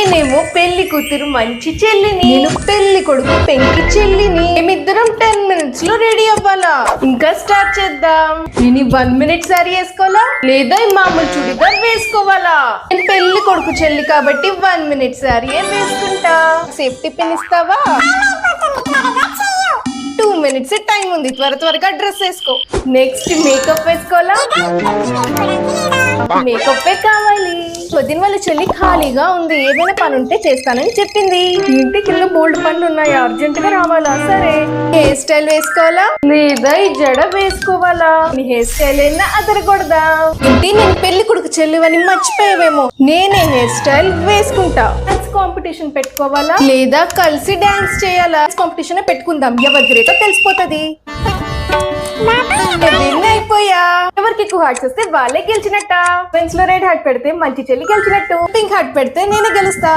నేనేమో పెళ్లి కూతురు మంచి చెల్లిని, నేను పెళ్లి కొడుకు పెంకి చెల్లిని. మేమిద్దరం 10 minutes లో రెడీ అవ్వాలా. ఇంకా స్టార్ట్ చేద్దాం. నేను 1 minute సారీ వేసుకోవాలా లేదా ఈ మామూలు చుడిదార్ వేసుకోవాలా? నేను పెళ్లి కొడుకు చెల్లి కాబట్టి 1 minute సారీ వేసుకుంటా. సేఫ్టీ పిన్ ఇస్తావా? 2 minutes టైం ఉంది, త్వరగా డ్రెస్ వేసుకో. నెక్స్ట్ మేకప్ వేసుకోవాలా? మేకప్ కావాలి. వదిన వాళ్ళ చెల్లి ఖాళీగా ఉంది, ఏదైనా పని ఉంటే చేస్తానని చెప్పింది. ఇంటి కింద బోల్డ్ పనులు ఉన్నాయి, అర్జెంట్ గా రావాలా? సరే. హెయిర్ స్టైల్ వేసుకోవాలా లేదా ఈ జడ వేసుకోవాలా? నీ హెయిర్ స్టైల్ అయినా అదరకూడదా? ఇంటి నేను పెళ్లి కొడుకు చెల్లివని మర్చిపోయావేమో, నేనే హెయిర్ స్టైల్ వేసుకుంటా. కాంపిటీషన్ పెట్టుకోవాలా లేదా కలిసి డాన్స్ చేయాలా? కాంపిటీషన్ పెట్టుకుందాం, ఎవరి గ్రేటో తెలిసిపోతుంది. అయిపోయా. ఎవరికి ఎక్కువ హార్ట్స్ వస్తే వాళ్ళే గెలిచినట్ట. ఫ్రెండ్స్ లో రెడ్ హార్ట్ పెడితే మంచి చెల్లి గెలిచినట్టు, పింక్ హార్ట్ పెడితే నేనే గెలుస్తా.